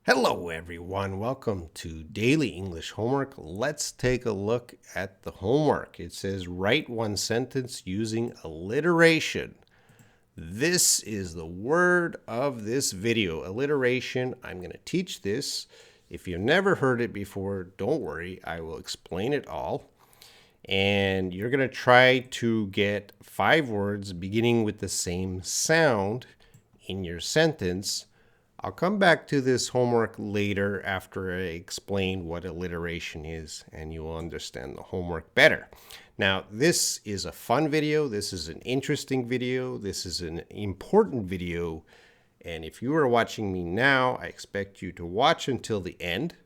Hello, everyone. Welcome to Daily English Homework. Let's take a look at the homework. It says write one sentence using alliteration. This is the word of this video, alliteration. I'm going to teach this. If you've never heard it before, don't worry. I will explain it all. And you're going to try to get 5 words beginning with the same sound in your sentence. I'll come back to this homework later after I explain what alliteration is, and you will understand the homework better. Now, this is a fun video. This is an interesting video. This is an important video. And if you are watching me now, I expect you to watch until the end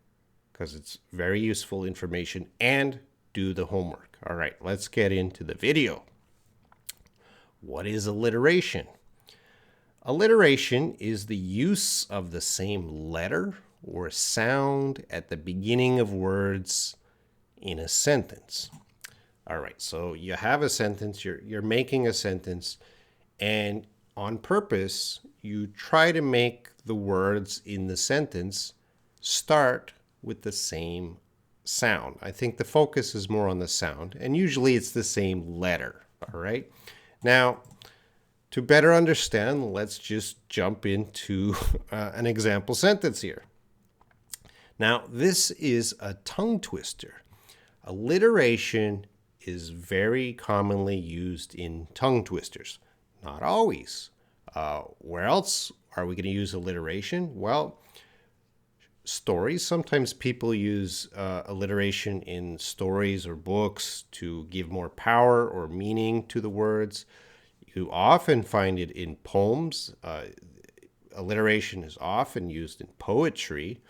because it's very useful information and do the homework. All right, let's get into the video. What is alliteration? Alliteration is the use of the same letter or sound at the beginning of words in a sentence. All right, so you have a sentence, you're making a sentence, and on purpose, you try to make the words in the sentence start with the same sound. I think the focus is more on the sound, and usually it's the same letter, all right? Now, to better understand, let's just jump into an example sentence here. Now, this is a tongue twister. Alliteration is very commonly used in tongue twisters. Not always. Where else are we going to use alliteration? Well, stories. Sometimes people use alliteration in stories or books to give more power or meaning to the words. You often find it in poems. Alliteration is often used in poetry.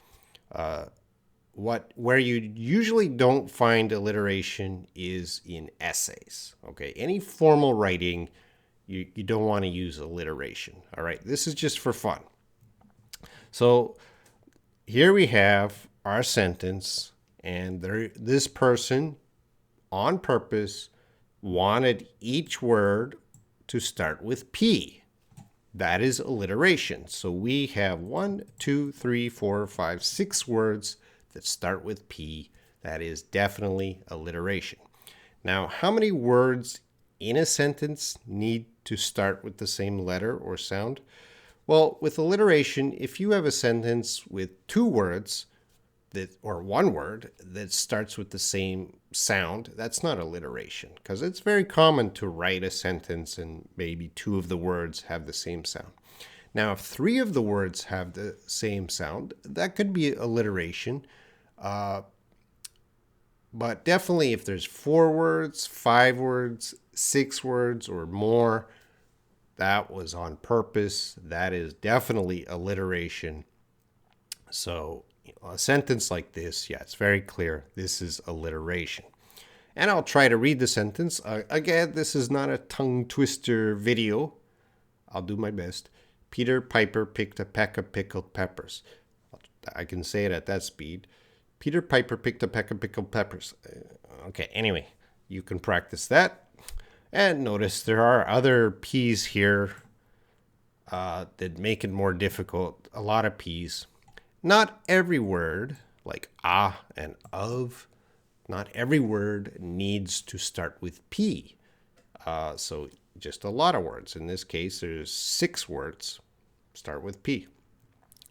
Where you usually don't find alliteration is in essays. Okay, any formal writing, you don't want to use alliteration. All right, this is just for fun. So here we have our sentence, and this person, on purpose, wanted each word to start with P. That is alliteration. So we have 1, 2, 3, 4, 5, 6 words that start with P. That is definitely alliteration. Now, how many words in a sentence need to start with the same letter or sound? Well, with alliteration, if you have a sentence with 2 words or 1 word that starts with the same sound, that's not alliteration, because it's very common to write a sentence and maybe 2 of the words have the same sound. Now, if 3 of the words have the same sound, that could be alliteration. But definitely if there's 4 words, 5 words, 6 words, or more, that was on purpose. That is definitely alliteration. So a sentence like this, yeah, it's very clear. This is alliteration. And I'll try to read the sentence. Again, this is not a tongue twister video. I'll do my best. Peter Piper picked a peck of pickled peppers. I can say it at that speed. Peter Piper picked a peck of pickled peppers. Okay, anyway, you can practice that. And notice there are other P's here that make it more difficult. A lot of P's. Not every word, like ah and of, not every word needs to start with P. So just a lot of words. In this case, there's 6 words start with P.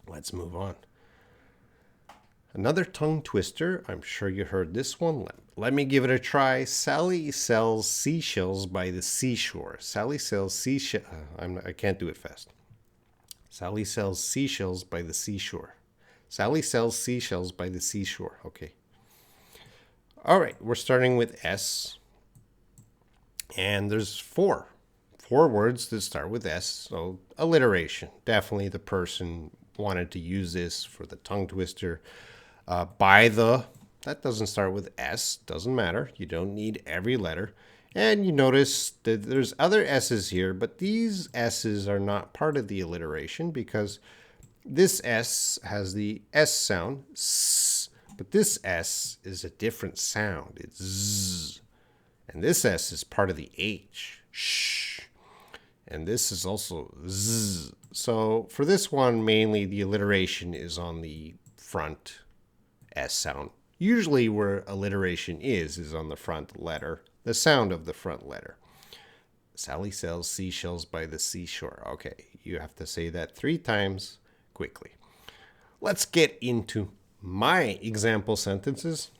Let's move on. Another tongue twister. I'm sure you heard this one. Let me give it a try. Sally sells seashells by the seashore. Sally sells seashells. I can't do it fast. Sally sells seashells by the seashore. Sally sells seashells by the seashore. Okay. All right, we're starting with S. And there's 4 words that start with S. So alliteration. Definitely the person wanted to use this for the tongue twister. By the, that doesn't start with S. Doesn't matter. You don't need every letter. And you notice that there's other S's here, but these S's are not part of the alliteration because this S has the S sound, S, but this S is a different sound. It's Z. And this S is part of the H, sh. And this is also z. So for this one, mainly the alliteration is on the front S sound. Usually where alliteration is on the front letter, the sound of the front letter. Sally sells seashells by the seashore. Okay, you have to say that 3 times quickly. Let's get into my example sentences.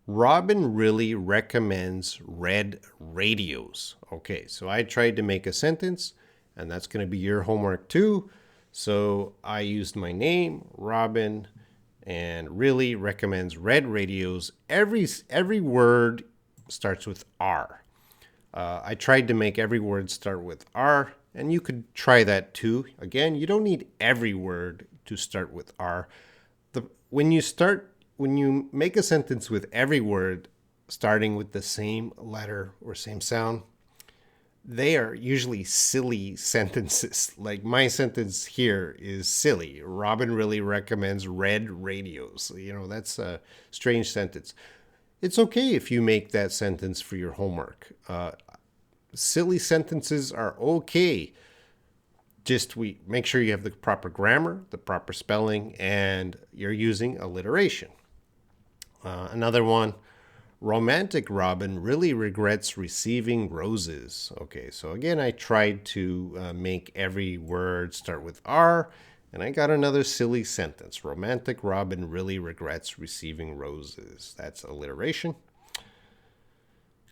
Robin really recommends red radios. Okay, so I tried to make a sentence, and that's going to be your homework too. So I used my name, Robin, and really recommends red radios. Every word starts with R. I tried to make every word start with R, and you could try that too. Again, you don't need every word to start with R. When you make a sentence with every word starting with the same letter or same sound, they are usually silly sentences. Like my sentence here is silly. Robin really recommends red radios. That's a strange sentence. It's okay if you make that sentence for your homework. Silly sentences are okay. Just we make sure you have the proper grammar, the proper spelling, and you're using alliteration. Another one, romantic Robin really regrets receiving roses. Okay, so again, I tried to make every word start with R, and I got another silly sentence. Romantic Robin really regrets receiving roses. That's alliteration.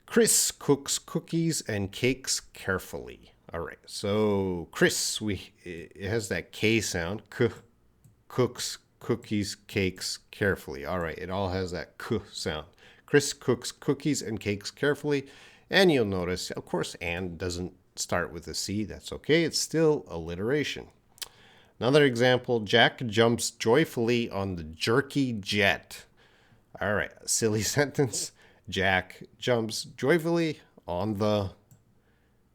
Chris cooks cookies and cakes carefully. All right, so Chris, it has that K sound. Cooks cookies, cakes carefully. All right, it all has that K sound. Chris cooks cookies and cakes carefully. And you'll notice, of course, and doesn't start with a C. That's okay. It's still alliteration. Another example, Jack jumps joyfully on the jerky jet. All right, a silly sentence. Jack jumps joyfully on the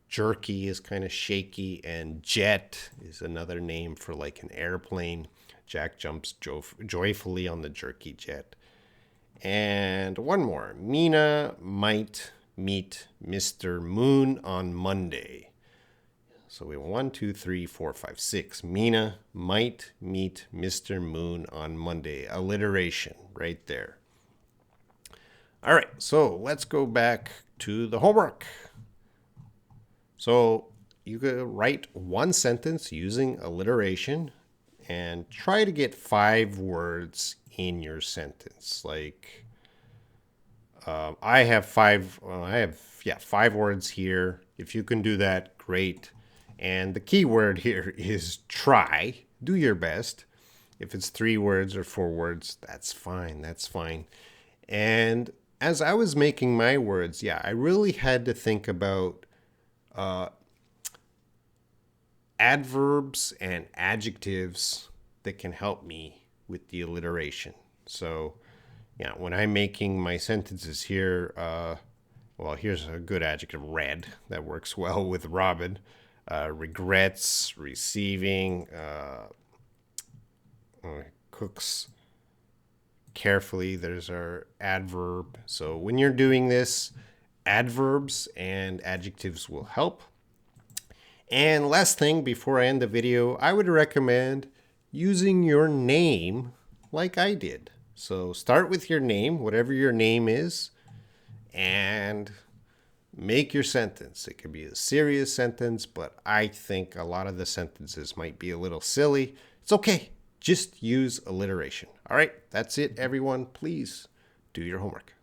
jerky is kind of shaky, and jet is another name for like an airplane. Jack jumps joyfully on the jerky jet. And one more. Mina might meet Mr. Moon on Monday. So we have 1, 2, 3, 4, 5, 6. Mina might meet Mr. Moon on Monday. Alliteration right there. All right, so let's go back to the homework. So you could write one sentence using alliteration and try to get 5 words in your sentence. Like I have 5 words here. If you can do that, great. And the key word here is try. Do your best. If it's 3 words or 4 words, that's fine. That's fine. And as I was making my words, I really had to think about adverbs and adjectives that can help me with the alliteration. So, when I'm making my sentences here, here's a good adjective, red. That works well with Robin. Regrets, receiving, cooks carefully. There's our adverb. So when you're doing this, adverbs and adjectives will help. And last thing before I end the video, I would recommend using your name like I did. So start with your name, whatever your name is, and make your sentence. It could be a serious sentence, but I think a lot of the sentences might be a little silly. It's okay. Just use alliteration. All right, that's it, everyone. Please do your homework.